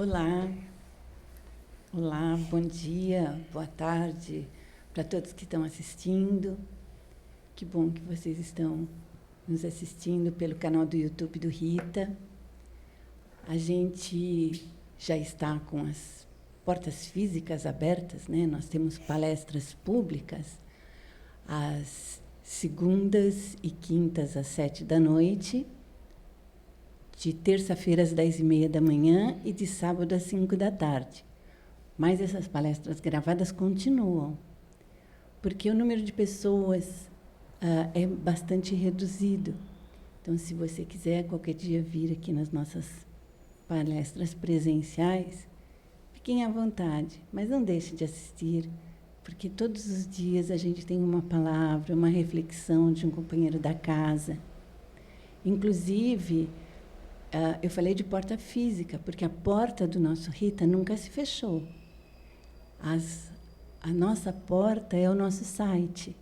Olá, olá, bom dia, boa tarde para todos que estão assistindo. Que bom que vocês estão nos assistindo pelo canal do YouTube do Rita. A gente já está com as portas físicas abertas, né? Nós temos palestras públicas às segundas e quintas às 7 da noite, de terça-feira às 10h30 da manhã e de sábado às 5 da tarde. Mas essas palestras gravadas continuam, porque o número de pessoas é bastante reduzido. Então, se você quiser qualquer dia vir aqui nas nossas palestras presenciais, fiquem à vontade, mas não deixe de assistir, porque todos os dias a gente tem uma palavra, uma reflexão de um companheiro da casa. Inclusive, eu falei de porta física, porque a porta do nosso Rita nunca se fechou. A nossa porta é o nosso site,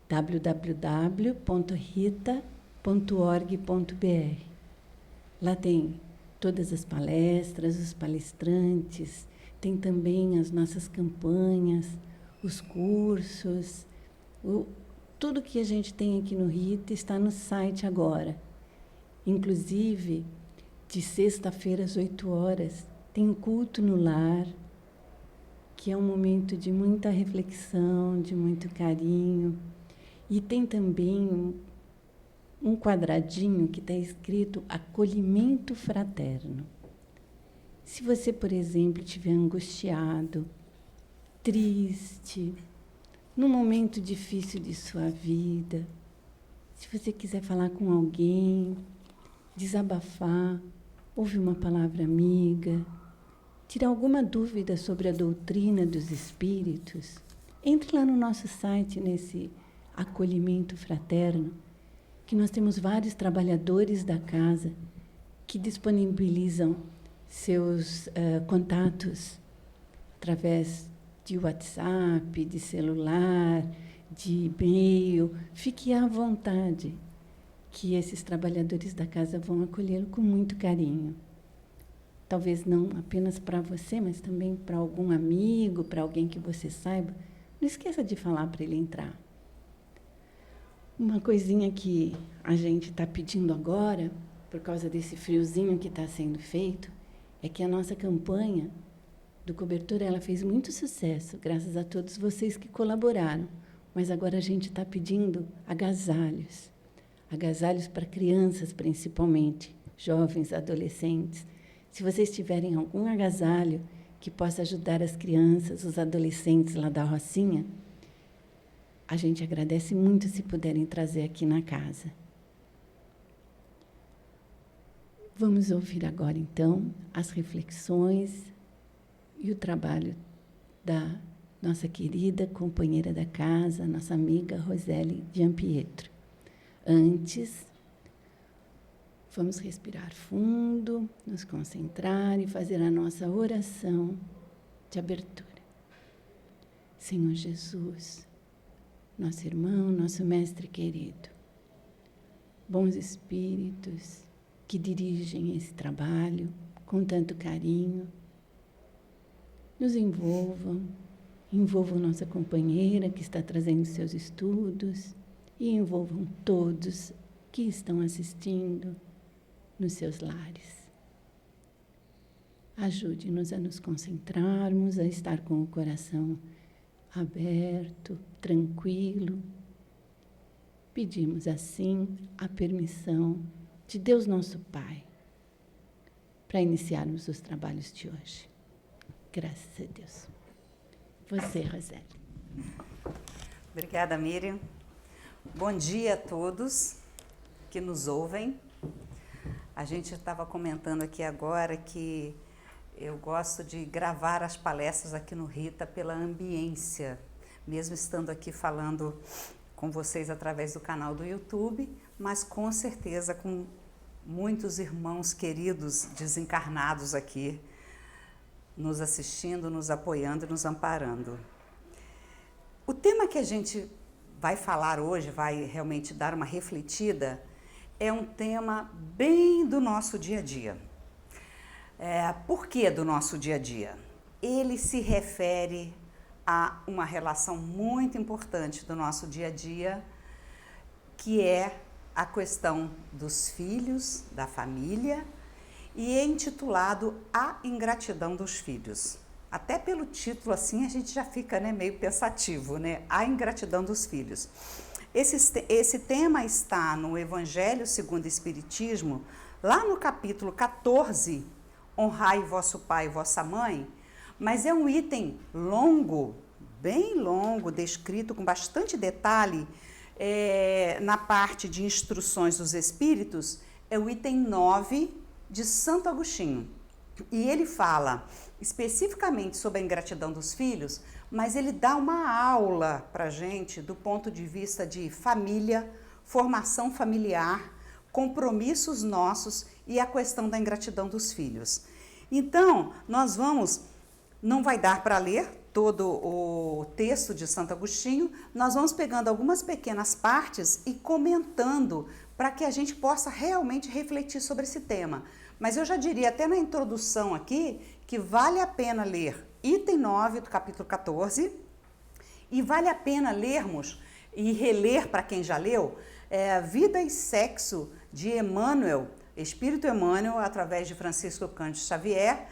www.rita.org.br. Lá tem todas as palestras, os palestrantes, tem também as nossas campanhas, os cursos, tudo que a gente tem aqui no Rita está no site agora. Inclusive, de sexta-feira às 8h, tem um culto no lar, que é um momento de muita reflexão, de muito carinho. E tem também um quadradinho que está escrito acolhimento fraterno. Se você, por exemplo, estiver angustiado, triste, num momento difícil de sua vida, se você quiser falar com alguém, desabafar, ouvir uma palavra amiga, tirar alguma dúvida sobre a doutrina dos espíritos, entre lá no nosso site, nesse acolhimento fraterno, que nós temos vários trabalhadores da casa que disponibilizam seus contatos através de WhatsApp, de celular, de e-mail. Fique à vontade, que esses trabalhadores da casa vão acolhê-lo com muito carinho. Talvez não apenas para você, mas também para algum amigo, para alguém que você saiba. Não esqueça de falar para ele entrar. Uma coisinha que a gente está pedindo agora, por causa desse friozinho que está sendo feito, é que a nossa campanha do cobertor, ela fez muito sucesso, graças a todos vocês que colaboraram. Mas agora a gente está pedindo agasalhos. Agasalhos para crianças, principalmente, jovens, adolescentes. Se vocês tiverem algum agasalho que possa ajudar as crianças, os adolescentes lá da Rocinha, a gente agradece muito se puderem trazer aqui na casa. Vamos ouvir agora, então, as reflexões e o trabalho da nossa querida companheira da casa, nossa amiga Roseli Giampietro. Antes, vamos respirar fundo, nos concentrar e fazer a nossa oração de abertura. Senhor Jesus, nosso irmão, nosso mestre querido, bons espíritos que dirigem esse trabalho com tanto carinho, nos envolvam nossa companheira que está trazendo seus estudos, e envolvam todos que estão assistindo nos seus lares. Ajude-nos a nos concentrarmos, a estar com o coração aberto, tranquilo. Pedimos, assim, a permissão de Deus nosso Pai para iniciarmos os trabalhos de hoje. Graças a Deus. Você, Roseli. Obrigada, Miriam. Bom dia a todos que nos ouvem. A gente estava comentando aqui agora que eu gosto de gravar as palestras aqui no Rita pela ambiência, mesmo estando aqui falando com vocês através do canal do YouTube, mas com certeza com muitos irmãos queridos desencarnados aqui, nos assistindo, nos apoiando e nos amparando. O tema que a gente vai falar hoje, vai realmente dar uma refletida, é um tema bem do nosso dia a dia. Por que do nosso dia a dia? Ele se refere a uma relação muito importante do nosso dia a dia, que é a questão dos filhos, da família, e é intitulado A Ingratidão dos Filhos. Até pelo título assim a gente já fica, né, meio pensativo, né? A Ingratidão dos Filhos. Esse tema está no Evangelho segundo o Espiritismo, lá no capítulo 14, Honrai vosso pai e vossa mãe, mas é um item longo, bem longo, descrito com bastante detalhe, na parte de instruções dos espíritos, é o item 9 de Santo Agostinho. E ele fala especificamente sobre a ingratidão dos filhos, mas ele dá uma aula para a gente do ponto de vista de família, formação familiar, compromissos nossos e a questão da ingratidão dos filhos. Então, não vai dar para ler todo o texto de Santo Agostinho, nós vamos pegando algumas pequenas partes e comentando para que a gente possa realmente refletir sobre esse tema. Mas eu já diria até na introdução aqui que vale a pena ler item 9 do capítulo 14 e vale a pena lermos e reler para quem já leu Vida e Sexo de Emmanuel, Espírito Emmanuel, através de Francisco Cândido Xavier,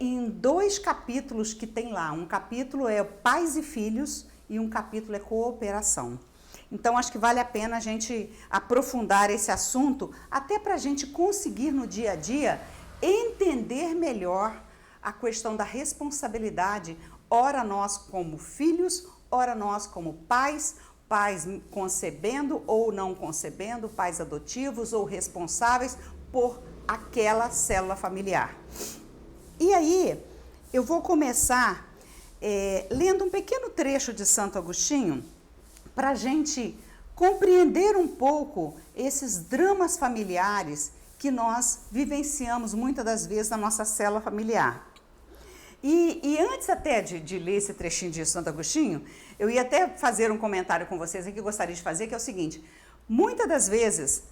em 2 capítulos que tem lá. Um capítulo é Pais e Filhos e um capítulo é Cooperação. Então, acho que vale a pena a gente aprofundar esse assunto, até para a gente conseguir no dia a dia entender melhor a questão da responsabilidade, ora nós como filhos, ora nós como pais concebendo ou não concebendo, pais adotivos ou responsáveis por aquela célula familiar. E aí, eu vou começar lendo um pequeno trecho de Santo Agostinho para a gente compreender um pouco esses dramas familiares que nós vivenciamos muitas das vezes na nossa célula familiar. E antes até de ler esse trechinho de Santo Agostinho, eu ia até fazer um comentário com vocês aqui que eu gostaria de fazer, que é o seguinte: muitas das vezes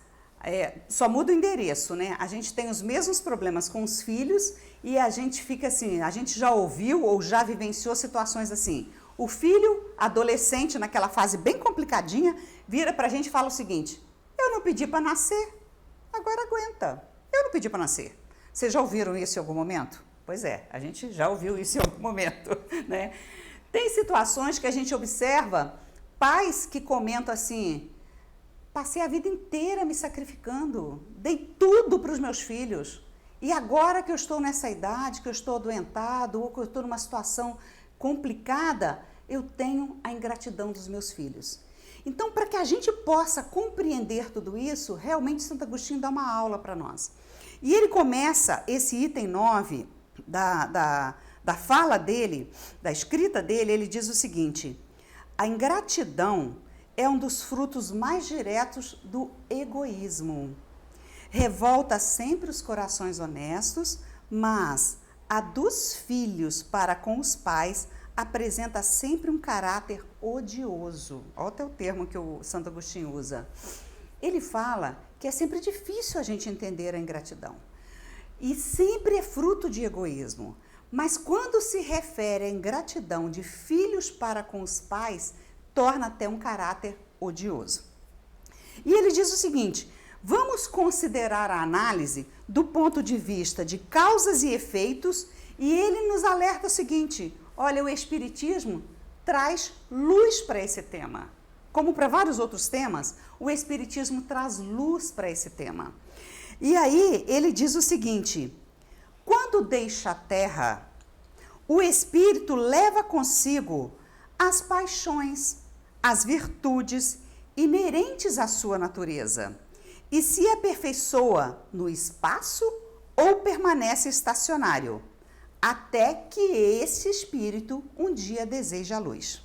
só muda o endereço, né? A gente tem os mesmos problemas com os filhos e a gente fica assim, a gente já ouviu ou já vivenciou situações assim. O filho, adolescente, naquela fase bem complicadinha, vira pra gente e fala o seguinte: eu não pedi para nascer, agora aguenta. Eu não pedi para nascer. Vocês já ouviram isso em algum momento? Pois é, a gente já ouviu isso em algum momento, né? Tem situações que a gente observa, pais que comentam assim: passei a vida inteira me sacrificando, dei tudo para os meus filhos, e agora que eu estou nessa idade, que eu estou adoentado, ou que eu estou numa situação complicada, eu tenho a ingratidão dos meus filhos. Então, para que a gente possa compreender tudo isso, realmente Santo Agostinho dá uma aula para nós. E ele começa esse item 9 da fala dele, da escrita dele, ele diz o seguinte: a ingratidão é um dos frutos mais diretos do egoísmo. Revolta sempre os corações honestos, mas a dos filhos para com os pais apresenta sempre um caráter odioso. Olha até o termo que o Santo Agostinho usa. Ele fala que é sempre difícil a gente entender a ingratidão. E sempre é fruto de egoísmo. Mas quando se refere à ingratidão de filhos para com os pais, torna até um caráter odioso. E ele diz o seguinte: vamos considerar a análise do ponto de vista de causas e efeitos, e ele nos alerta o seguinte: olha, o Espiritismo traz luz para esse tema. Como para vários outros temas, o Espiritismo traz luz para esse tema. E aí ele diz o seguinte: quando deixa a terra, o Espírito leva consigo as paixões, as virtudes inerentes à sua natureza, e se aperfeiçoa no espaço ou permanece estacionário, até que esse espírito um dia deseje a luz.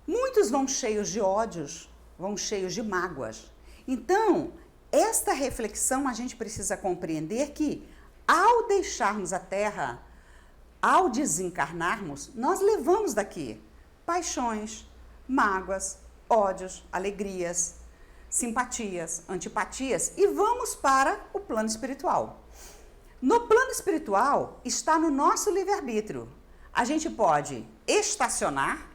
Muitos vão cheios de ódios, vão cheios de mágoas. Então, esta reflexão a gente precisa compreender que, ao deixarmos a Terra, ao desencarnarmos, nós levamos daqui paixões, mágoas, ódios, alegrias, simpatias, antipatias e vamos para o plano espiritual. No plano espiritual, está no nosso livre-arbítrio. A gente pode estacionar,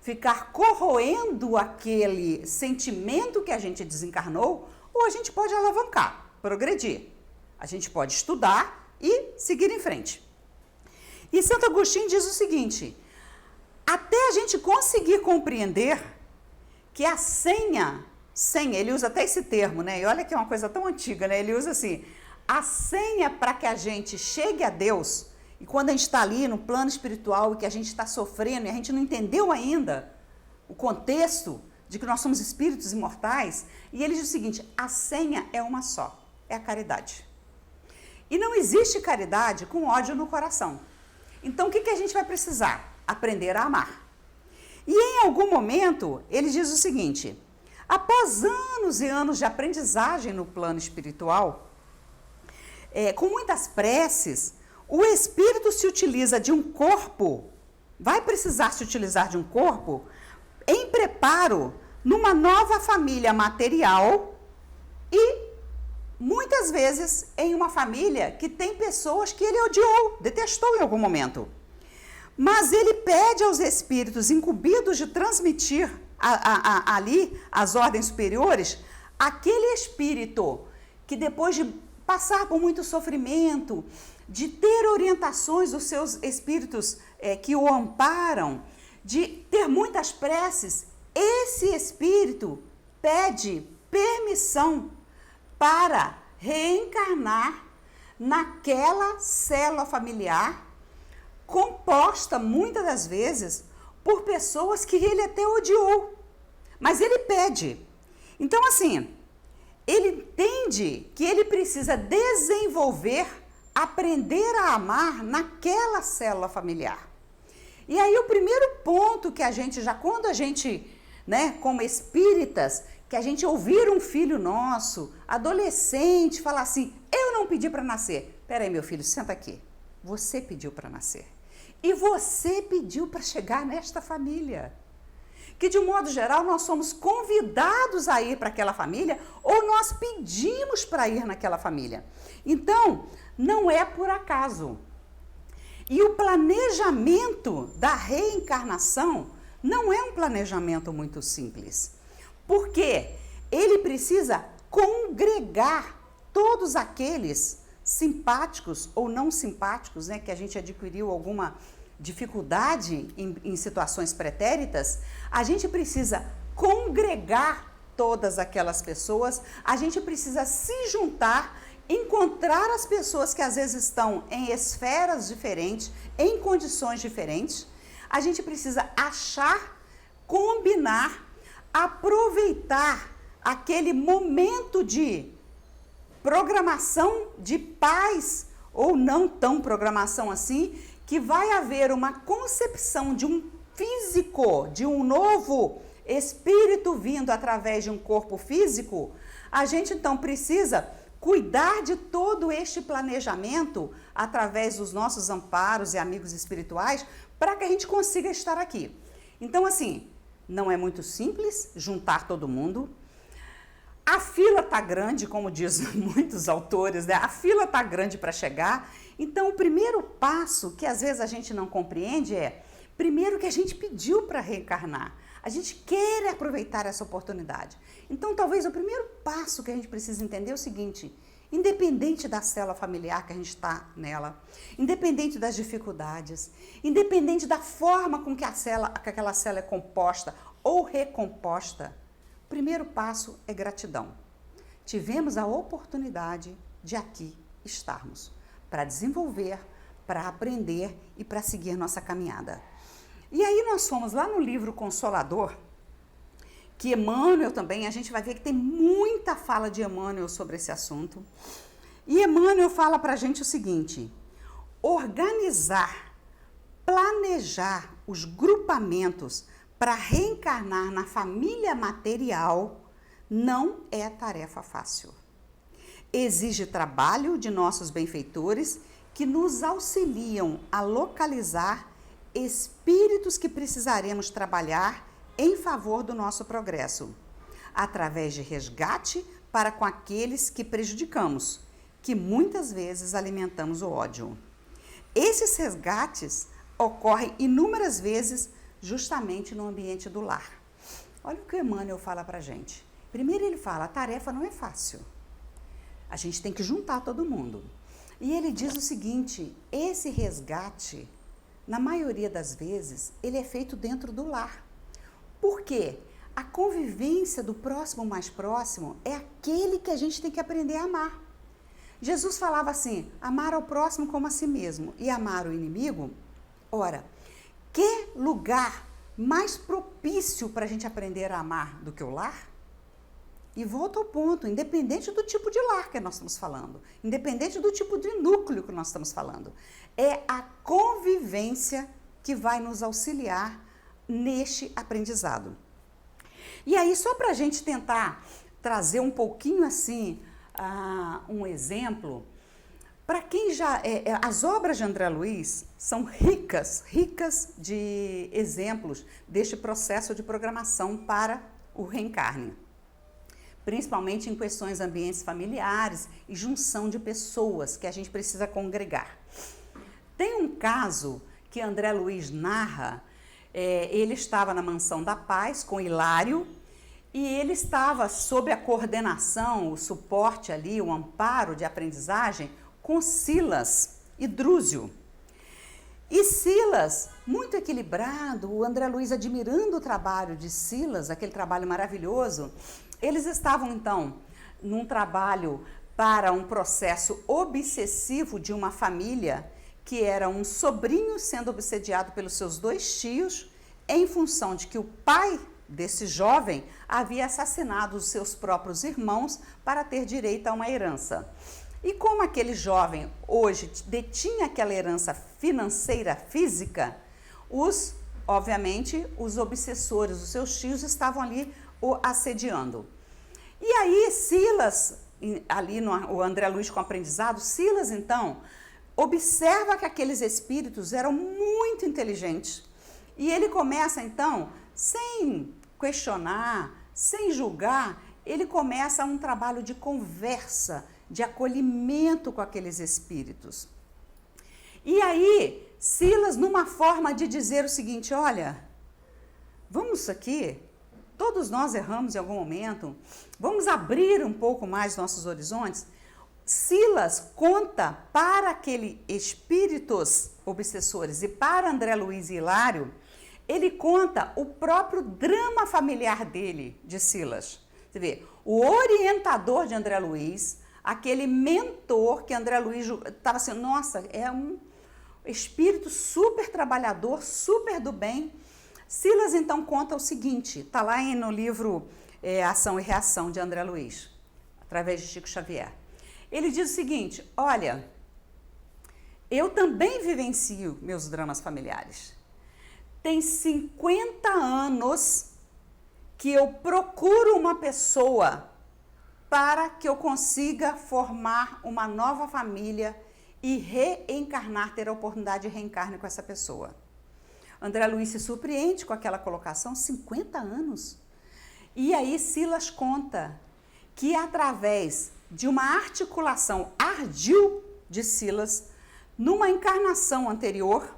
ficar corroendo aquele sentimento que a gente desencarnou, ou a gente pode alavancar, progredir. A gente pode estudar e seguir em frente. E Santo Agostinho diz o seguinte: até a gente conseguir compreender que a senha, ele usa até esse termo, né? E olha que é uma coisa tão antiga, né? Ele usa assim, a senha para que a gente chegue a Deus, e quando a gente está ali no plano espiritual e que a gente está sofrendo e a gente não entendeu ainda o contexto de que nós somos espíritos imortais, e ele diz o seguinte: a senha é uma só, é a caridade. E não existe caridade com ódio no coração. Então, o que a gente vai precisar? Aprender a amar. E em algum momento, ele diz o seguinte: após anos e anos de aprendizagem no plano espiritual, com muitas preces, o espírito se utiliza de um corpo, vai precisar se utilizar de um corpo em preparo numa nova família material e muitas vezes em uma família que tem pessoas que ele odiou, detestou em algum momento. Mas ele pede aos espíritos incumbidos de transmitir ali as ordens superiores, aquele espírito que depois de passar por muito sofrimento, de ter orientações dos seus espíritos que o amparam, de ter muitas preces, esse espírito pede permissão para reencarnar naquela célula familiar, composta muitas das vezes por pessoas que ele até odiou, mas ele pede. Então, assim, ele entende que ele precisa desenvolver, aprender a amar naquela célula familiar. E aí o primeiro ponto que a gente já, quando a gente, né, como espíritas, que a gente ouvir um filho nosso, adolescente, falar assim: eu não pedi para nascer. Peraí, meu filho, senta aqui. Você pediu para nascer. E você pediu para chegar nesta família. Que de um modo geral nós somos convidados a ir para aquela família ou nós pedimos para ir naquela família. Então, não é por acaso. E o planejamento da reencarnação não é um planejamento muito simples. Porque ele precisa congregar todos aqueles simpáticos ou não simpáticos, né, que a gente adquiriu alguma dificuldade em situações pretéritas. A gente precisa congregar todas aquelas pessoas, a gente precisa se juntar, encontrar as pessoas que às vezes estão em esferas diferentes, em condições diferentes. A gente precisa achar, combinar, aproveitar aquele momento de programação de paz ou não tão programação assim, que vai haver uma concepção de um físico, de um novo espírito vindo através de um corpo físico. A gente então precisa cuidar de todo este planejamento através dos nossos amparos e amigos espirituais para que a gente consiga estar aqui. Então, assim, não é muito simples juntar todo mundo. A fila está grande, como diz muitos autores, né? A fila está grande para chegar. Então, o primeiro passo que às vezes a gente não compreende é, primeiro, que a gente pediu para reencarnar. A gente quer aproveitar essa oportunidade. Então, talvez o primeiro passo que a gente precisa entender é o seguinte: independente da célula familiar que a gente está nela, independente das dificuldades, independente da forma com que aquela célula é composta ou recomposta, o primeiro passo é gratidão. Tivemos a oportunidade de aqui estarmos, para desenvolver, para aprender e para seguir nossa caminhada. E aí nós fomos lá no livro Consolador, que Emmanuel também, a gente vai ver que tem muita fala de Emmanuel sobre esse assunto. E Emmanuel fala para a gente o seguinte: organizar, planejar os grupamentos para reencarnar na família material não é tarefa fácil. Exige trabalho de nossos benfeitores que nos auxiliam a localizar espíritos que precisaremos trabalhar em favor do nosso progresso, através de resgate para com aqueles que prejudicamos que muitas vezes alimentamos o ódio. Esses resgates ocorrem inúmeras vezes justamente no ambiente do lar. Olha o que o Emmanuel fala para a gente. Primeiro ele fala, a tarefa não é fácil. A gente tem que juntar todo mundo. E ele diz o seguinte, esse resgate, na maioria das vezes, ele é feito dentro do lar. Por quê? A convivência do próximo mais próximo é aquele que a gente tem que aprender a amar. Jesus falava assim, amar ao próximo como a si mesmo e amar o inimigo. Ora, que lugar mais propício para a gente aprender a amar do que o lar? E volto ao ponto, independente do tipo de lar que nós estamos falando, independente do tipo de núcleo que nós estamos falando, é a convivência que vai nos auxiliar neste aprendizado. E aí, só para a gente tentar trazer um pouquinho assim, um exemplo, para quem já... as obras de André Luiz são ricas de exemplos deste processo de programação para o reencarne. Principalmente em questões ambientes familiares e junção de pessoas que a gente precisa congregar. Tem um caso que André Luiz narra, ele estava na Mansão da Paz com Hilário e ele estava sob a coordenação, o suporte ali, o amparo de aprendizagem com Silas e Drúzio. E Silas, muito equilibrado, o André Luiz admirando o trabalho de Silas, aquele trabalho maravilhoso, eles estavam então num trabalho para um processo obsessivo de uma família que era um sobrinho sendo obsediado pelos seus 2 tios em função de que o pai desse jovem havia assassinado os seus próprios irmãos para ter direito a uma herança. E como aquele jovem hoje detinha aquela herança financeira física, obviamente, os obsessores, os seus tios, estavam ali o assediando. E aí Silas, ali o André Luiz com aprendizado, Silas então observa que aqueles espíritos eram muito inteligentes. E ele começa então, sem questionar, sem julgar, ele começa um trabalho de conversa, de acolhimento com aqueles espíritos. E aí, Silas, numa forma de dizer o seguinte, olha, vamos aqui, todos nós erramos em algum momento, vamos abrir um pouco mais nossos horizontes. Silas conta para aqueles espíritos obsessores e para André Luiz e Hilário, ele conta o próprio drama familiar dele, de Silas. Você vê, o orientador de André Luiz, aquele mentor que André Luiz estava assim, nossa, é um espírito super trabalhador, super do bem. Silas então conta o seguinte, está lá no livro Ação e Reação de André Luiz, através de Chico Xavier. Ele diz o seguinte, olha, eu também vivencio meus dramas familiares. Tem 50 anos que eu procuro uma pessoa para que eu consiga formar uma nova família e reencarnar, ter a oportunidade de reencarne com essa pessoa. André Luiz se surpreende com aquela colocação, 50 anos. E aí Silas conta que através de uma articulação ardil de Silas, numa encarnação anterior,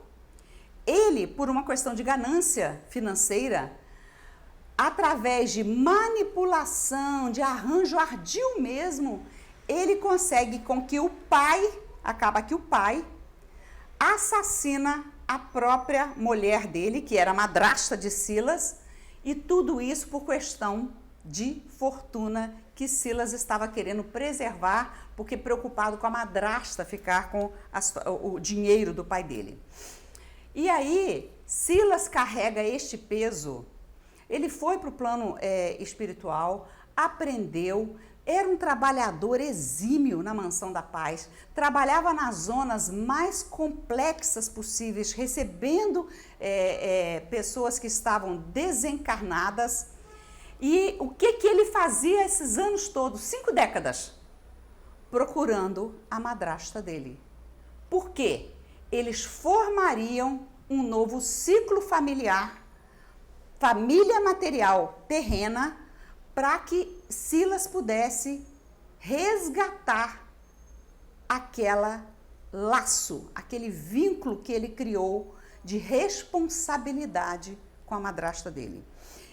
ele, por uma questão de ganância financeira, através de manipulação, de arranjo ardil mesmo, ele consegue com que o pai, acaba que o pai, assassina a própria mulher dele, que era a madrasta de Silas, e tudo isso por questão de fortuna que Silas estava querendo preservar, porque preocupado com a madrasta ficar com o dinheiro do pai dele. E aí, Silas carrega este peso, ele foi para o plano espiritual, aprendeu, era um trabalhador exímio na Mansão da Paz, trabalhava nas zonas mais complexas possíveis, recebendo pessoas que estavam desencarnadas. E o que ele fazia esses anos todos, 5 décadas? Procurando a madrasta dele. Por quê? Eles formariam um novo ciclo familiar, família material terrena, para que Silas pudesse resgatar aquele laço, aquele vínculo que ele criou de responsabilidade com a madrasta dele.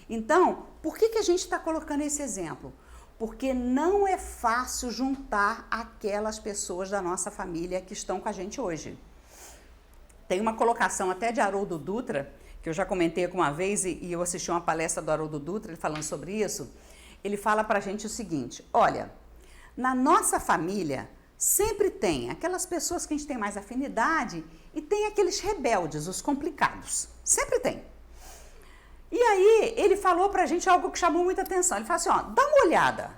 Então, por que a gente está colocando esse exemplo? Porque não é fácil juntar aquelas pessoas da nossa família que estão com a gente hoje. Tem uma colocação até de Haroldo Dutra, que eu já comentei uma vez e eu assisti uma palestra do Haroldo Dutra, ele falando sobre isso. Ele fala pra gente o seguinte: olha, na nossa família sempre tem aquelas pessoas que a gente tem mais afinidade e tem aqueles rebeldes, os complicados. Sempre tem. E aí ele falou pra gente algo que chamou muita atenção. Ele falou assim, ó, dá uma olhada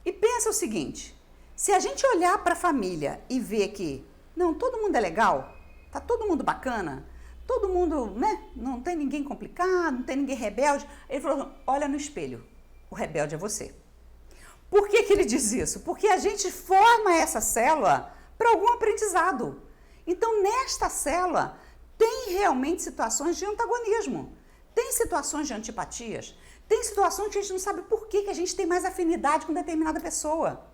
e pensa o seguinte: se a gente olhar para a família e ver que, não, todo mundo é legal, tá todo mundo bacana, todo mundo, né, não tem ninguém complicado, não tem ninguém rebelde. Ele falou, olha no espelho, o rebelde é você. Por que ele diz isso? Porque a gente forma essa célula para algum aprendizado. Então, nesta célula, tem realmente situações de antagonismo, tem situações de antipatias, tem situações que a gente não sabe por que a gente tem mais afinidade com determinada pessoa.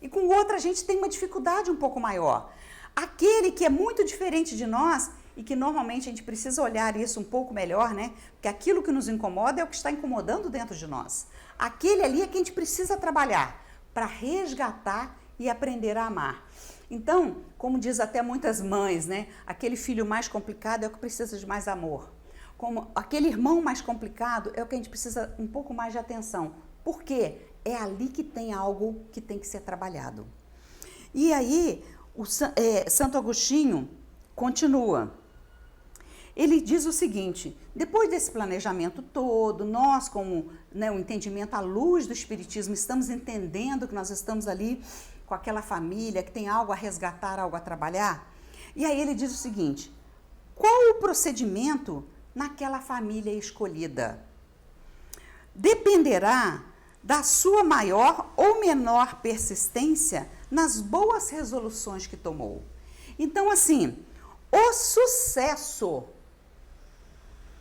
E com outra a gente tem uma dificuldade um pouco maior. Aquele que é muito diferente de nós e que normalmente a gente precisa olhar isso um pouco melhor, né? Porque aquilo que nos incomoda é o que está incomodando dentro de nós. Aquele ali é que a gente precisa trabalhar para resgatar e aprender a amar. Então, como diz até muitas mães, né? Aquele filho mais complicado é o que precisa de mais amor. Como aquele irmão mais complicado é o que a gente precisa um pouco mais de atenção. Por quê? É ali que tem algo que tem que ser trabalhado. E aí, Santo Agostinho continua. Ele diz o seguinte: depois desse planejamento todo, nós, como, né, o entendimento à luz do Espiritismo, estamos entendendo que nós estamos ali com aquela família que tem algo a resgatar, algo a trabalhar. E aí ele diz o seguinte: qual o procedimento naquela família escolhida? Dependerá da sua maior ou menor persistência nas boas resoluções que tomou. Então, assim, o sucesso,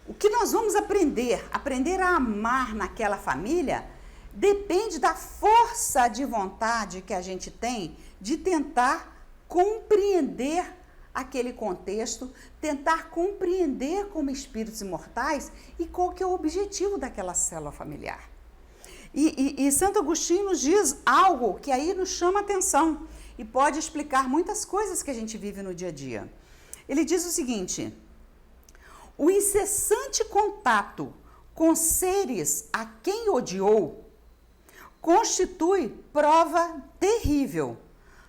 o que nós vamos aprender a amar naquela família, depende da força de vontade que a gente tem de tentar compreender aquele contexto, tentar compreender como espíritos imortais e qual que é o objetivo daquela célula familiar. E Santo Agostinho nos diz algo que aí nos chama a atenção e pode explicar muitas coisas que a gente vive no dia a dia. Ele diz o seguinte: o incessante contato com seres a quem odiou constitui prova terrível,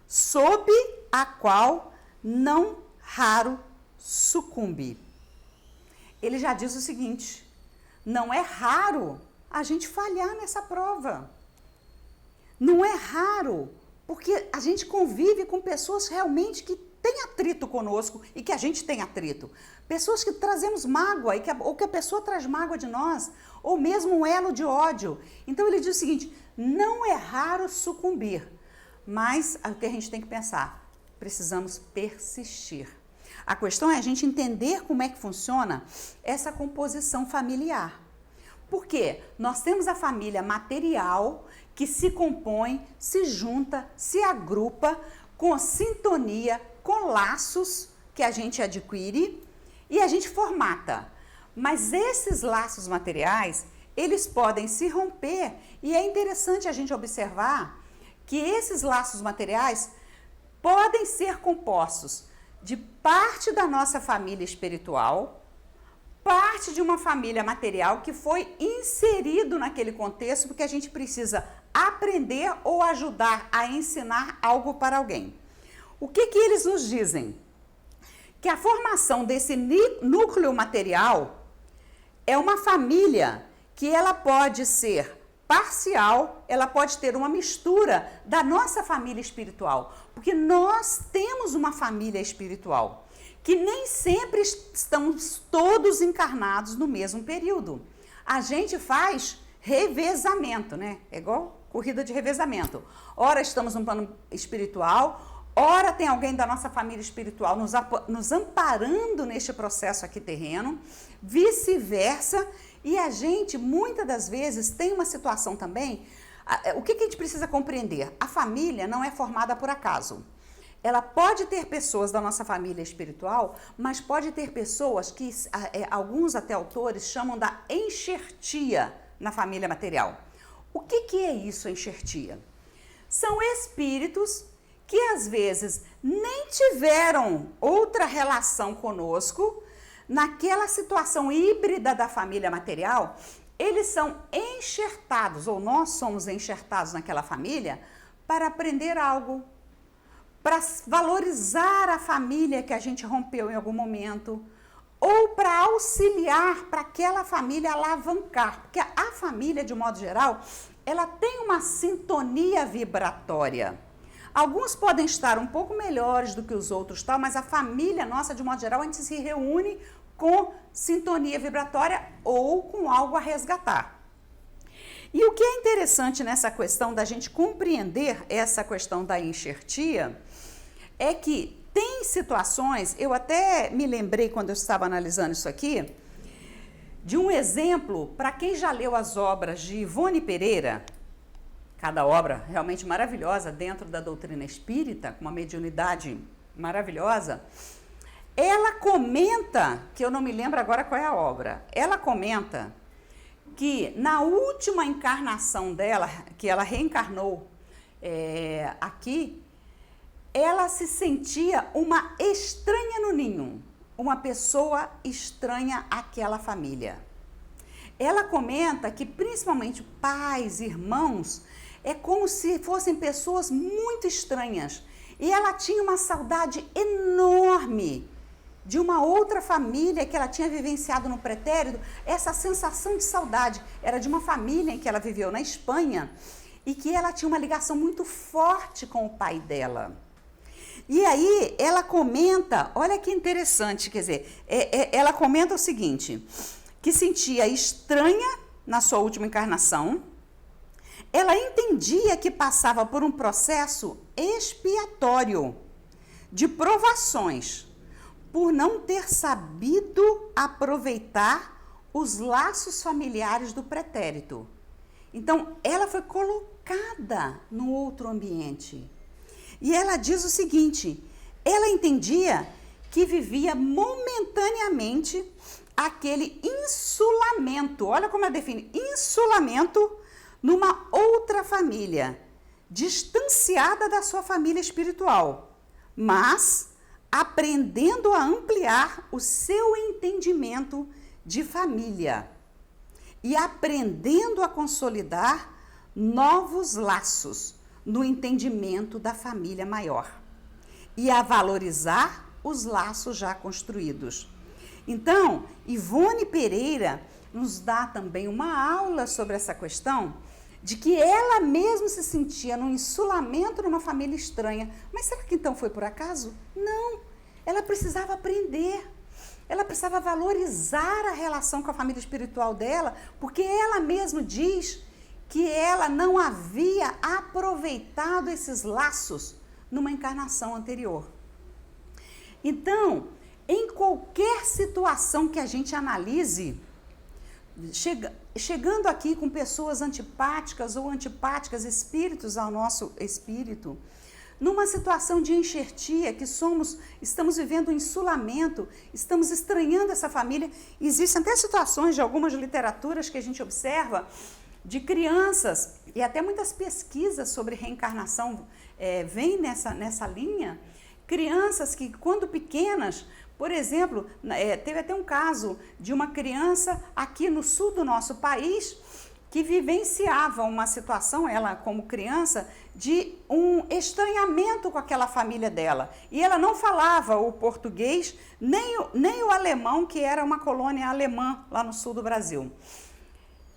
sob a qual não raro sucumbe. Ele já diz o seguinte: não é raro a gente falhar nessa prova. Não é raro, porque a gente convive com pessoas realmente que têm atrito conosco e que a gente tem atrito. Pessoas que trazemos mágoa ou que a pessoa traz mágoa de nós, ou mesmo um elo de ódio. Então ele diz o seguinte: não é raro sucumbir, mas o que a gente tem que pensar? Precisamos persistir. A questão é a gente entender como é que funciona essa composição familiar. Por quê? Nós temos a família material que se compõe, se junta, se agrupa com sintonia, com laços que a gente adquire e a gente formata. Mas esses laços materiais, eles podem se romper e é interessante a gente observar que esses laços materiais podem ser compostos de parte da nossa família espiritual, parte de uma família material que foi inserido naquele contexto porque a gente precisa aprender ou ajudar a ensinar algo para alguém. O que eles nos dizem? Que a formação desse núcleo material é uma família que ela pode ser parcial, ela pode ter uma mistura da nossa família espiritual, porque nós temos uma família espiritual que nem sempre estamos todos encarnados no mesmo período. A gente faz revezamento, né? É igual corrida de revezamento. Ora estamos no plano espiritual, ora tem alguém da nossa família espiritual nos amparando neste processo aqui terreno, vice-versa, e a gente, muitas das vezes, tem uma situação também. O que a gente precisa compreender? A família não é formada por acaso. ela pode ter pessoas da nossa família espiritual, mas pode ter pessoas que alguns até autores chamam da enxertia na família material. O que é isso, enxertia? São espíritos que às vezes nem tiveram outra relação conosco, naquela situação híbrida da família material, eles são enxertados, ou nós somos enxertados naquela família, para aprender algo, para valorizar a família que a gente rompeu em algum momento, ou para auxiliar para aquela família alavancar, porque a família, de modo geral, ela tem uma sintonia vibratória. Alguns podem estar um pouco melhores do que os outros, mas a família nossa, de modo geral, a gente se reúne com sintonia vibratória ou com algo a resgatar. E o que é interessante nessa questão da gente compreender essa questão da enxertia é que tem situações, eu até me lembrei quando eu estava analisando isso aqui, de um exemplo, para quem já leu as obras de Ivone Pereira, cada obra realmente maravilhosa dentro da doutrina espírita, com uma mediunidade maravilhosa, ela comenta, que eu não me lembro agora qual é a obra, ela comenta que na última encarnação dela, que ela reencarnou aqui, ela se sentia uma estranha no ninho, uma pessoa estranha àquela família. Ela comenta que principalmente pais, irmãos, é como se fossem pessoas muito estranhas. E ela tinha uma saudade enorme de uma outra família que ela tinha vivenciado no pretérito. Essa sensação de saudade era de uma família em que ela viveu na Espanha e que ela tinha uma ligação muito forte com o pai dela. E aí ela comenta, olha que interessante, quer dizer, ela comenta o seguinte, que sentia estranha na sua última encarnação, ela entendia que passava por um processo expiatório de provações, por não ter sabido aproveitar os laços familiares do pretérito. Então, ela foi colocada no outro ambiente. E ela diz o seguinte, ela entendia que vivia momentaneamente aquele insulamento, olha como ela define, insulamento numa outra família, distanciada da sua família espiritual, mas aprendendo a ampliar o seu entendimento de família e aprendendo a consolidar novos laços no entendimento da família maior e a valorizar os laços já construídos. Então, Ivone Pereira nos dá também uma aula sobre essa questão de que ela mesma se sentia num insulamento numa família estranha. Mas será que então foi por acaso? Não, ela precisava aprender, ela precisava valorizar a relação com a família espiritual dela, porque ela mesma diz que ela não havia aproveitado esses laços numa encarnação anterior. Então, em qualquer situação que a gente analise, chegando aqui com pessoas antipáticas ou antipáticas, espíritos ao nosso espírito, numa situação de enxertia, que estamos vivendo um insulamento, estamos estranhando essa família, existem até situações de algumas literaturas que a gente observa, de crianças, e até muitas pesquisas sobre reencarnação vêm nessa linha, crianças que, quando pequenas, por exemplo, teve até um caso de uma criança aqui no sul do nosso país que vivenciava uma situação, ela como criança, de um estranhamento com aquela família dela. E ela não falava o português, nem o alemão, que era uma colônia alemã lá no sul do Brasil.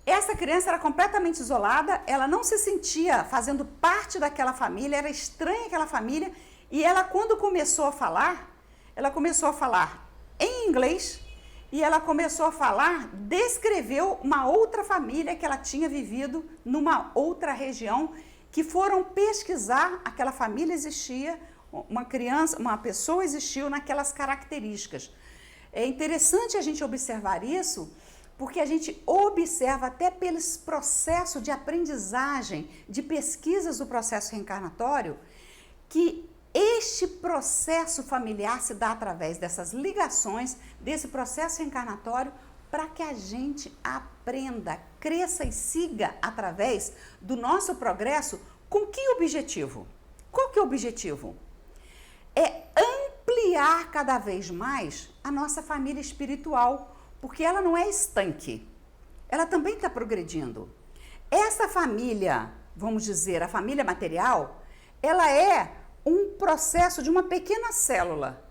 Essa criança era completamente isolada, ela não se sentia fazendo parte daquela família, era estranha aquela família, e ela, quando começou a falar em inglês, e ela começou a descreveu uma outra família que ela tinha vivido numa outra região, que foram pesquisar, aquela família existia, uma pessoa existiu naquelas características. É interessante a gente observar isso, porque a gente observa até pelos processos de aprendizagem, de pesquisas do processo reencarnatório, que este processo familiar se dá através dessas ligações, desse processo reencarnatório, para que a gente aprenda, cresça e siga através do nosso progresso. Com que objetivo? Qual que é o objetivo? É ampliar cada vez mais a nossa família espiritual, porque ela não é estanque, ela também está progredindo. Essa família, vamos dizer, a família material, ela é um processo de uma pequena célula.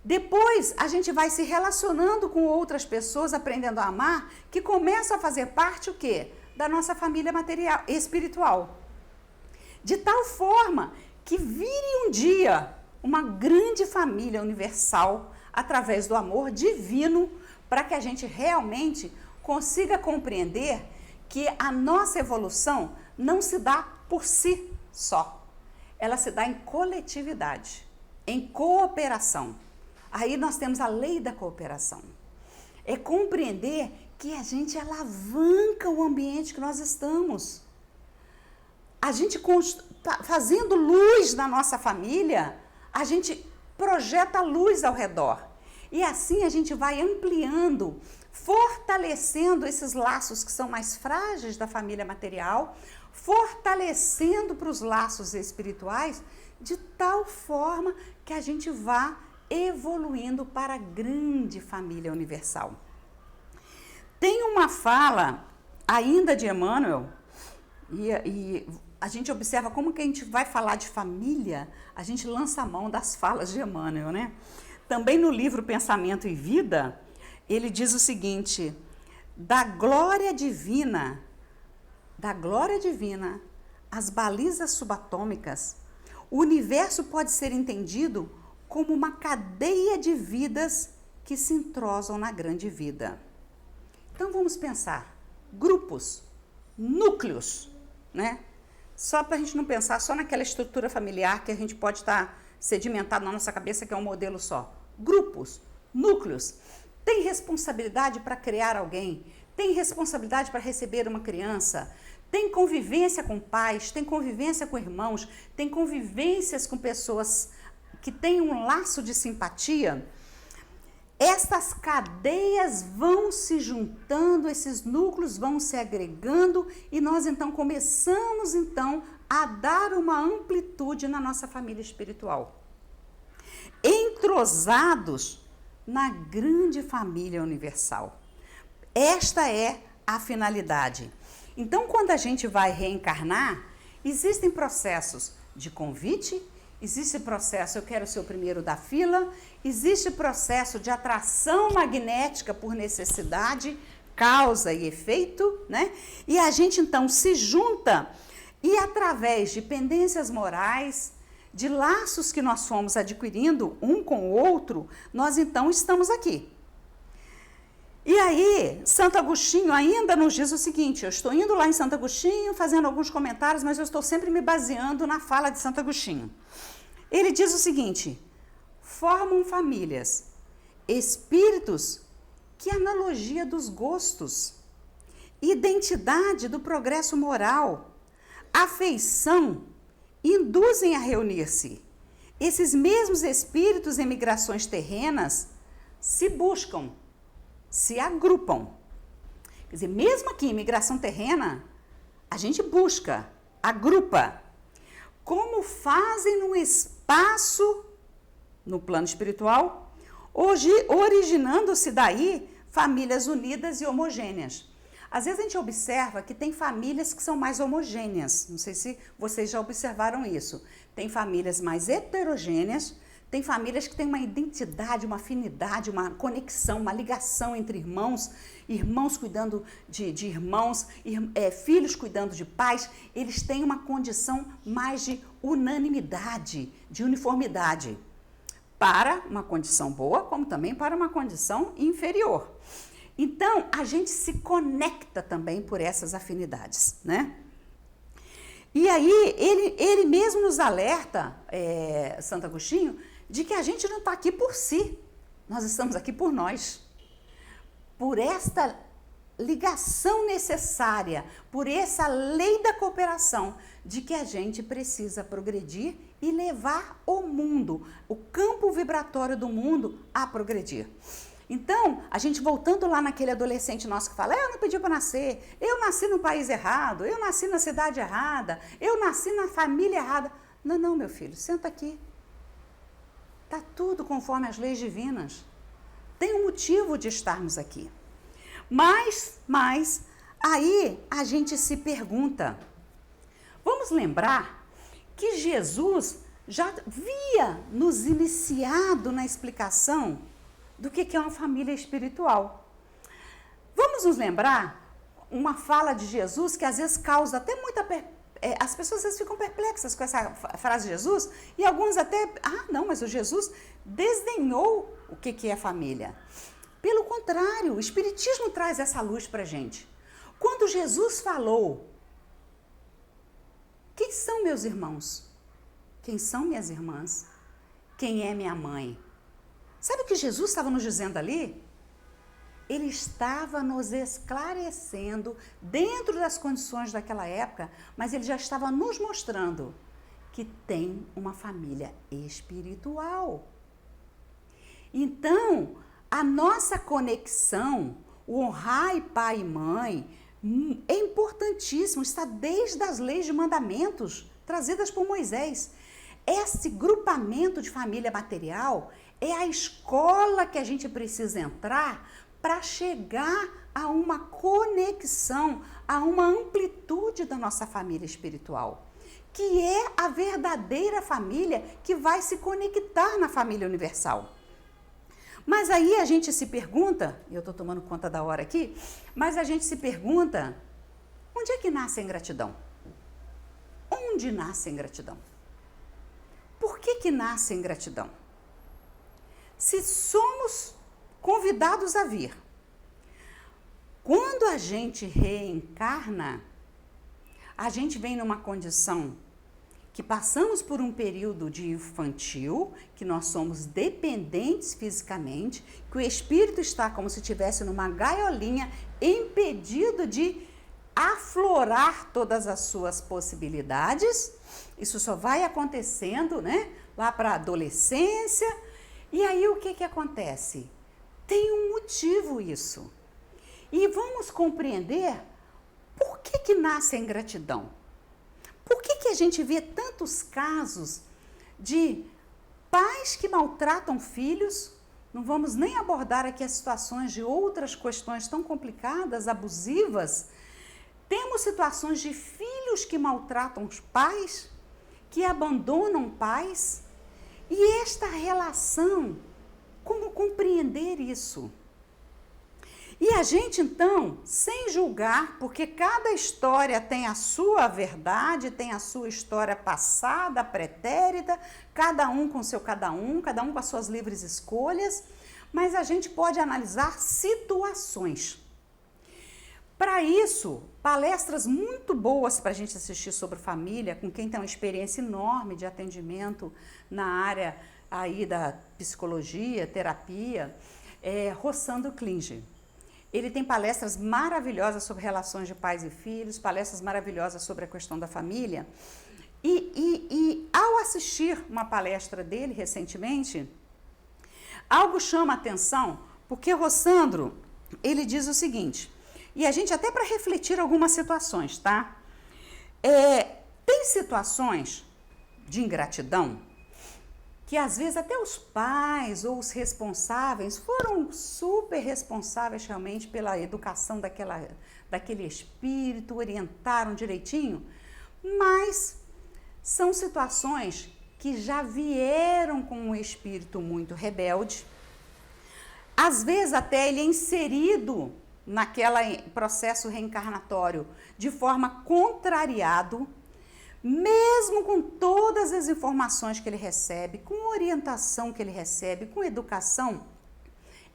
Depois, a gente vai se relacionando com outras pessoas, aprendendo a amar, que começam a fazer parte, o quê? Da nossa família material, espiritual. De tal forma que vire um dia uma grande família universal, através do amor divino, para que a gente realmente consiga compreender que a nossa evolução não se dá por si só. Ela se dá em coletividade, em cooperação. Aí nós temos a lei da cooperação. É compreender que a gente alavanca o ambiente que nós estamos. A gente, fazendo luz na nossa família, a gente projeta luz ao redor. E assim a gente vai ampliando, fortalecendo esses laços que são mais frágeis da família material, fortalecendo para os laços espirituais, de tal forma que a gente vá evoluindo para a grande família universal. Tem uma fala ainda de Emmanuel, e a gente observa como que a gente vai falar de família, a gente lança a mão das falas de Emmanuel, né? Também no livro Pensamento e Vida, ele diz o seguinte: da glória divina, as balizas subatômicas, o universo pode ser entendido como uma cadeia de vidas que se entrosam na grande vida. Então vamos pensar, grupos, núcleos, né? Só para a gente não pensar só naquela estrutura familiar que a gente pode estar sedimentado na nossa cabeça, que é um modelo só. Grupos, núcleos, tem responsabilidade para criar alguém, tem responsabilidade para receber uma criança, tem convivência com pais, tem convivência com irmãos, tem convivências com pessoas que têm um laço de simpatia. Essas cadeias vão se juntando, esses núcleos vão se agregando e nós então começamos a dar uma amplitude na nossa família espiritual. Entrosados na grande família universal. Esta é a finalidade. Então, quando a gente vai reencarnar, existem processos de convite, existe processo, eu quero ser o primeiro da fila, existe processo de atração magnética por necessidade, causa e efeito, né? E a gente então se junta e através de pendências morais, de laços que nós fomos adquirindo um com o outro, nós então estamos aqui. E aí, Santo Agostinho ainda nos diz o seguinte, eu estou indo lá em Santo Agostinho, fazendo alguns comentários, mas eu estou sempre me baseando na fala de Santo Agostinho. Ele diz o seguinte: formam famílias, espíritos, que analogia dos gostos, identidade do progresso moral, afeição, induzem a reunir-se. Esses mesmos espíritos em migrações terrenas se buscam, se agrupam. Quer dizer, mesmo aqui em migração terrena, a gente busca, agrupa. Como fazem no espaço, no plano espiritual, hoje originando-se daí famílias unidas e homogêneas. Às vezes a gente observa que tem famílias que são mais homogêneas, não sei se vocês já observaram isso. Tem famílias mais heterogêneas, tem famílias que têm uma identidade, uma afinidade, uma conexão, uma ligação entre irmãos, irmãos cuidando de irmãos, filhos cuidando de pais, eles têm uma condição mais de unanimidade, de uniformidade, para uma condição boa, como também para uma condição inferior. Então, a gente se conecta também por essas afinidades, né? E aí, ele mesmo nos alerta, Santo Agostinho, de que a gente não está aqui por si, nós estamos aqui por nós. Por esta ligação necessária, por essa lei da cooperação, de que a gente precisa progredir e levar o mundo, o campo vibratório do mundo a progredir. Então, a gente voltando lá naquele adolescente nosso que fala, eu não pedi para nascer, eu nasci no país errado, eu nasci na cidade errada, eu nasci na família errada. Não, meu filho, senta aqui. Está tudo conforme as leis divinas. Tem um motivo de estarmos aqui. Mas aí a gente se pergunta, vamos lembrar que Jesus já havia nos iniciado na explicação do que é uma família espiritual. Vamos nos lembrar uma fala de Jesus que às vezes causa até muita... as pessoas às vezes ficam perplexas com essa frase de Jesus e alguns até... não, mas o Jesus desdenhou o que é família. Pelo contrário, o Espiritismo traz essa luz para a gente. Quando Jesus falou, quem são meus irmãos? Quem são minhas irmãs? Quem é minha mãe? Sabe o que Jesus estava nos dizendo ali? Ele estava nos esclarecendo dentro das condições daquela época, mas ele já estava nos mostrando que tem uma família espiritual. Então, a nossa conexão, o honrar pai e mãe, é importantíssimo, está desde as leis de mandamentos trazidas por Moisés. Esse grupamento de família material é a escola que a gente precisa entrar para chegar a uma conexão, a uma amplitude da nossa família espiritual, que é a verdadeira família que vai se conectar na família universal. Mas aí a gente se pergunta, eu estou tomando conta da hora aqui, mas a gente se pergunta, onde é que nasce a ingratidão? Onde nasce a ingratidão? Por que nasce a ingratidão? Se somos convidados a vir, quando a gente reencarna, a gente vem numa condição que passamos por um período de infantil, que nós somos dependentes fisicamente, que o espírito está como se estivesse numa gaiolinha, impedido de aflorar todas as suas possibilidades. Isso só vai acontecendo, né, lá para a adolescência. E aí o que acontece? Tem um motivo isso. E vamos compreender por que nasce a ingratidão. Por que a gente vê tantos casos de pais que maltratam filhos? Não vamos nem abordar aqui as situações de outras questões tão complicadas, abusivas. Temos situações de filhos que maltratam os pais, que abandonam pais. E esta relação, como compreender isso? E a gente, então, sem julgar, porque cada história tem a sua verdade, tem a sua história passada, pretérita, cada um com seu cada um com as suas livres escolhas, mas a gente pode analisar situações. Para isso, palestras muito boas para a gente assistir sobre família, com quem tem uma experiência enorme de atendimento na área aí da psicologia, terapia, Rossandro Klinge. Ele tem palestras maravilhosas sobre relações de pais e filhos, palestras maravilhosas sobre a questão da família. E ao assistir uma palestra dele recentemente, algo chama a atenção, porque Rossandro, ele diz o seguinte, e a gente até para refletir algumas situações, tá? Tem situações de ingratidão que às vezes até os pais ou os responsáveis foram super responsáveis realmente pela educação daquele espírito, orientaram direitinho, mas são situações que já vieram com um espírito muito rebelde, às vezes até ele é inserido naquele processo reencarnatório de forma contrariado, mesmo com todas as informações que ele recebe, com a orientação que ele recebe, com educação,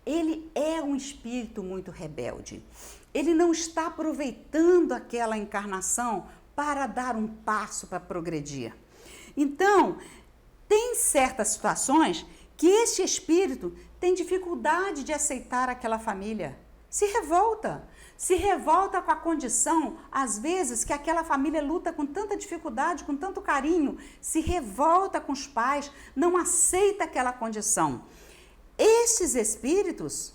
ele é um espírito muito rebelde. Ele não está aproveitando aquela encarnação para dar um passo para progredir. Então, tem certas situações que este espírito tem dificuldade de aceitar aquela família, se revolta, se revolta com a condição, às vezes, que aquela família luta com tanta dificuldade, com tanto carinho, se revolta com os pais, não aceita aquela condição. Estes espíritos,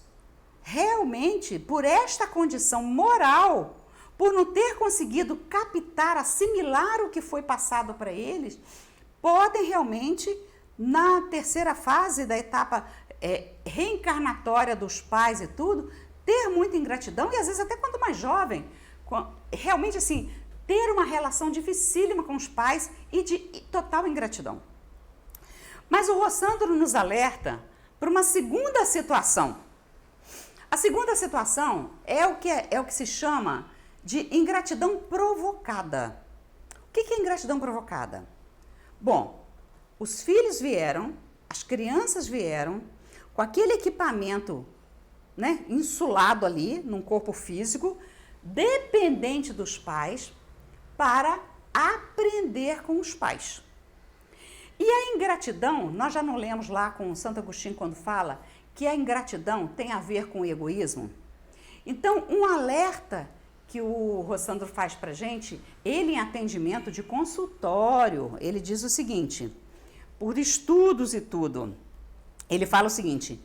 realmente, por esta condição moral, por não ter conseguido captar, assimilar o que foi passado para eles, podem realmente, na terceira fase da etapa reencarnatória dos pais e tudo, ter muita ingratidão e às vezes até quando mais jovem, realmente assim, ter uma relação dificílima com os pais e de total ingratidão. Mas o Rossandro nos alerta para uma segunda situação. A segunda situação é o que se chama de ingratidão provocada. O que é ingratidão provocada? Bom, os filhos vieram, as crianças vieram, com aquele equipamento, né, insulado ali, num corpo físico, dependente dos pais, para aprender com os pais. E a ingratidão, nós já não lemos lá com Santo Agostinho quando fala que a ingratidão tem a ver com o egoísmo? Então, um alerta que o Rossandro faz para a gente, ele em atendimento de consultório, ele diz o seguinte, por estudos e tudo, ele fala o seguinte,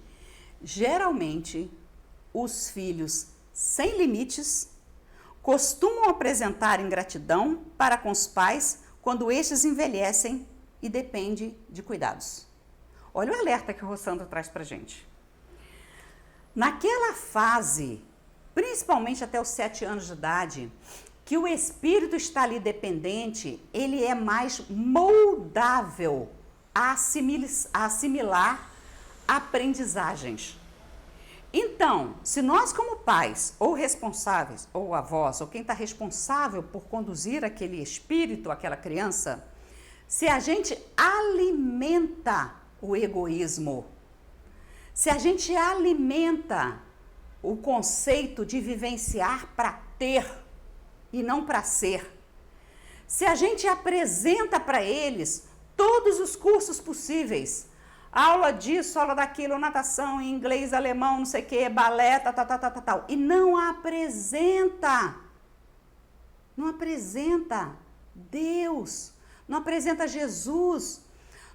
geralmente os filhos sem limites costumam apresentar ingratidão para com os pais quando estes envelhecem e dependem de cuidados. Olha o alerta que o Rossandro traz para a gente. Naquela fase, principalmente até os 7 anos de idade, que o espírito está ali dependente, ele é mais moldável a assimilar aprendizagens. Então, se nós como pais, ou responsáveis, ou avós, ou quem está responsável por conduzir aquele espírito, aquela criança, se a gente alimenta o egoísmo, se a gente alimenta o conceito de vivenciar para ter e não para ser, se a gente apresenta para eles todos os cursos possíveis, aula disso, aula daquilo, natação, inglês, alemão, não sei o que, balé, tal, e não apresenta Deus, não apresenta Jesus,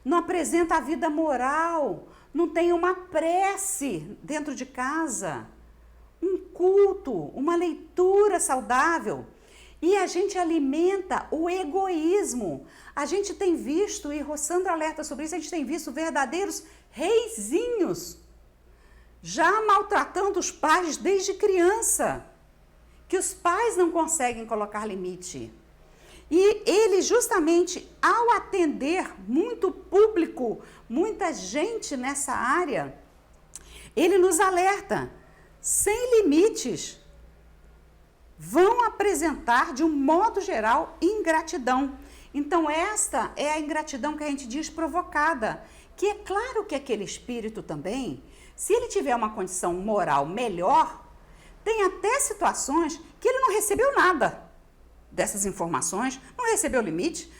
não apresenta a vida moral, não tem uma prece dentro de casa, um culto, uma leitura saudável, e a gente alimenta o egoísmo. A gente tem visto, e Rossandro alerta sobre isso, a gente tem visto verdadeiros reizinhos já maltratando os pais desde criança, que os pais não conseguem colocar limite. E ele justamente, ao atender muito público, muita gente nessa área, ele nos alerta, sem limites, vão apresentar, de um modo geral, ingratidão. Então, esta é a ingratidão que a gente diz provocada, que é claro que aquele espírito também, se ele tiver uma condição moral melhor, tem até situações que ele não recebeu nada dessas informações, não recebeu limite,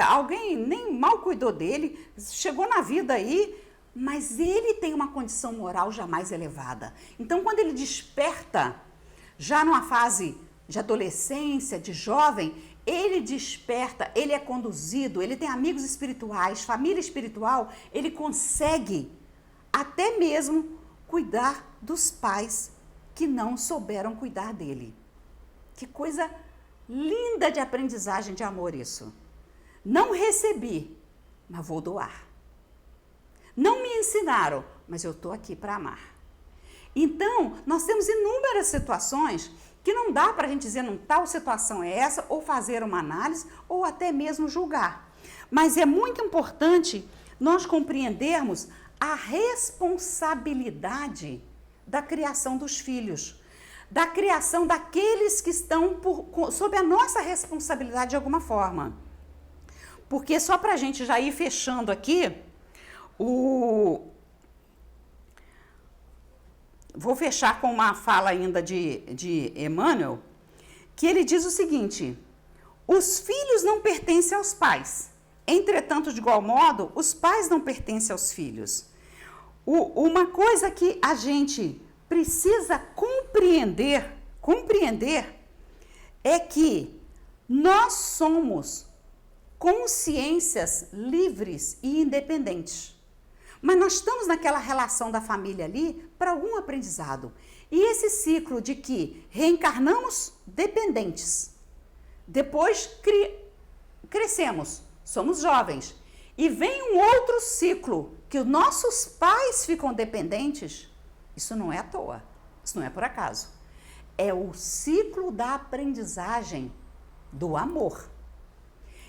alguém nem mal cuidou dele, chegou na vida aí, mas ele tem uma condição moral já mais elevada. Então, quando ele desperta, já numa fase de adolescência, de jovem, ele desperta, ele é conduzido, ele tem amigos espirituais, família espiritual, ele consegue até mesmo cuidar dos pais que não souberam cuidar dele. Que coisa linda de aprendizagem de amor isso. Não recebi, mas vou doar. Não me ensinaram, mas eu estou aqui para amar. Então, nós temos inúmeras situações que não dá para a gente dizer, não, tal situação é essa, ou fazer uma análise, ou até mesmo julgar. Mas é muito importante nós compreendermos a responsabilidade da criação dos filhos, da criação daqueles que estão sob a nossa responsabilidade de alguma forma. Porque só para a gente já ir fechando aqui, vou fechar com uma fala ainda de Emmanuel, que ele diz o seguinte, os filhos não pertencem aos pais, entretanto, de igual modo, os pais não pertencem aos filhos. Uma coisa que a gente precisa compreender Compreender é que nós somos consciências livres e independentes. Mas nós estamos naquela relação da família ali para algum aprendizado. E esse ciclo de que reencarnamos dependentes, depois crescemos, somos jovens, e vem um outro ciclo que os nossos pais ficam dependentes, isso não é à toa, isso não é por acaso. É o ciclo da aprendizagem do amor.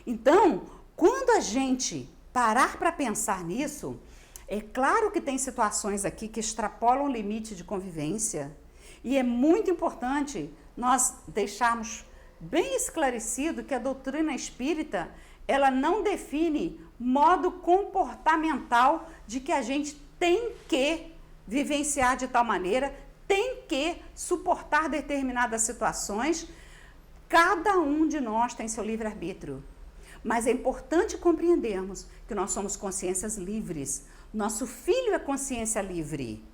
Então, quando a gente parar para pensar nisso, é claro que tem situações aqui que extrapolam o limite de convivência e é muito importante nós deixarmos bem esclarecido que a doutrina espírita, ela não define modo comportamental de que a gente tem que vivenciar de tal maneira, tem que suportar determinadas situações. Cada um de nós tem seu livre-arbítrio. Mas é importante compreendermos que nós somos consciências livres. Nosso filho é consciência livre.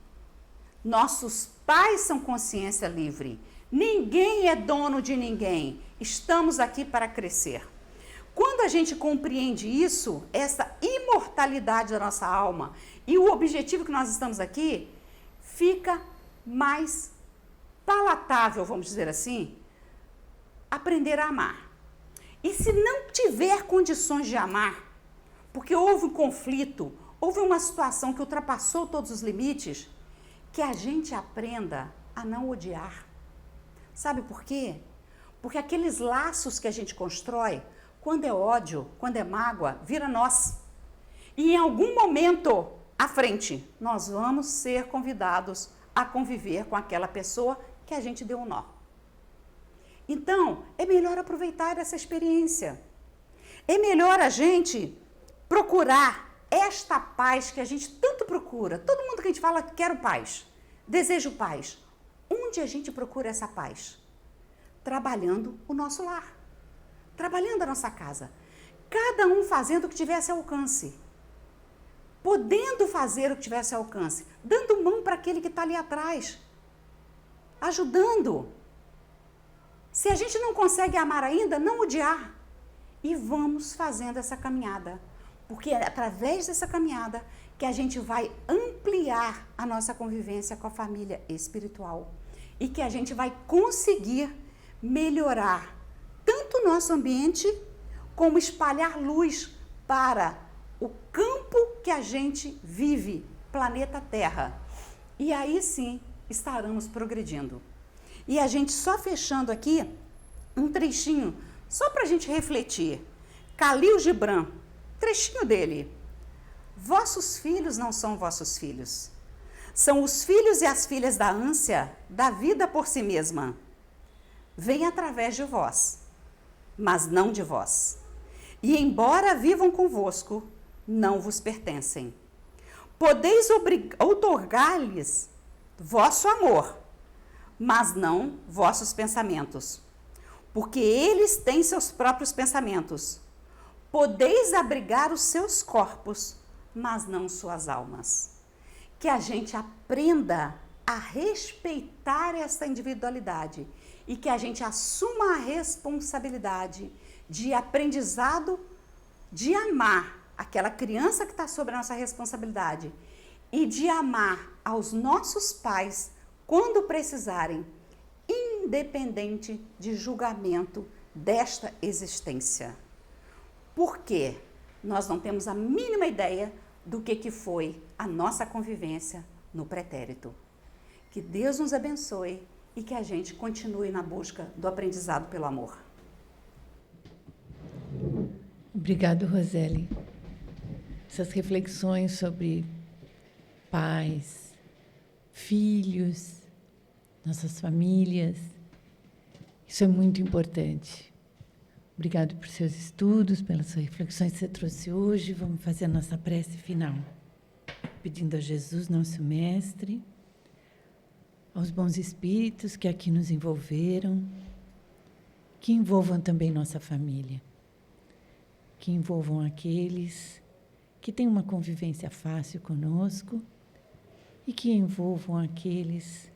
Nossos pais são consciência livre. Ninguém é dono de ninguém. Estamos aqui para crescer. Quando a gente compreende isso, essa imortalidade da nossa alma e o objetivo que nós estamos aqui, fica mais palatável, vamos dizer assim, aprender a amar. E se não tiver condições de amar, porque houve um conflito, houve uma situação que ultrapassou todos os limites, que a gente aprenda a não odiar. Sabe por quê? Porque aqueles laços que a gente constrói, quando é ódio, quando é mágoa, vira nós. E em algum momento à frente, nós vamos ser convidados a conviver com aquela pessoa que a gente deu um nó. Então, é melhor aproveitar essa experiência. É melhor a gente procurar esta paz que a gente tanto procura. Todo mundo que a gente fala, quero paz, desejo paz. Onde a gente procura essa paz? Trabalhando o nosso lar, trabalhando a nossa casa. Cada um fazendo o que tivesse alcance. Podendo fazer o que tivesse alcance. Dando mão para aquele que está ali atrás. Ajudando. Se a gente não consegue amar ainda, não odiar. E vamos fazendo essa caminhada. Porque é através dessa caminhada que a gente vai ampliar a nossa convivência com a família espiritual. E que a gente vai conseguir melhorar tanto o nosso ambiente, como espalhar luz para o campo que a gente vive, planeta Terra. E aí sim estaremos progredindo. E a gente só fechando aqui um trechinho, só para a gente refletir. Khalil Gibran, trechinho dele. Vossos filhos não são vossos filhos. São os filhos e as filhas da ânsia da vida por si mesma. Vêm através de vós, mas não de vós. E embora vivam convosco, não vos pertencem. Podeis outorgar-lhes vosso amor, mas não vossos pensamentos, porque eles têm seus próprios pensamentos. Podeis abrigar os seus corpos, mas não suas almas. Que a gente aprenda a respeitar essa individualidade e que a gente assuma a responsabilidade de aprendizado, de amar aquela criança que está sob a nossa responsabilidade e de amar aos nossos pais quando precisarem, independente de julgamento desta existência. Porque nós não temos a mínima ideia do que foi a nossa convivência no pretérito. Que Deus nos abençoe e que a gente continue na busca do aprendizado pelo amor. Obrigado, Roseli. Essas reflexões sobre pais, filhos, nossas famílias, isso é muito importante. Obrigado por seus estudos, pelas suas reflexões que você trouxe hoje. Vamos fazer a nossa prece final, pedindo a Jesus, nosso Mestre, aos bons espíritos que aqui nos envolveram, que envolvam também nossa família, que envolvam aqueles que têm uma convivência fácil conosco e que envolvam aqueles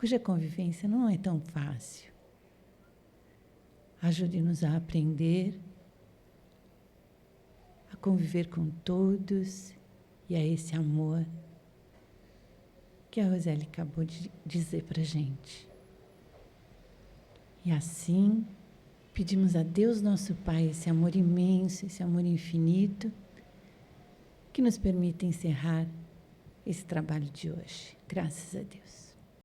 cuja convivência não é tão fácil. Ajude-nos a aprender, a conviver com todos e a esse amor que a Roseli acabou de dizer para a gente. E assim, pedimos a Deus nosso Pai esse amor imenso, esse amor infinito, que nos permita encerrar esse trabalho de hoje. Graças a Deus.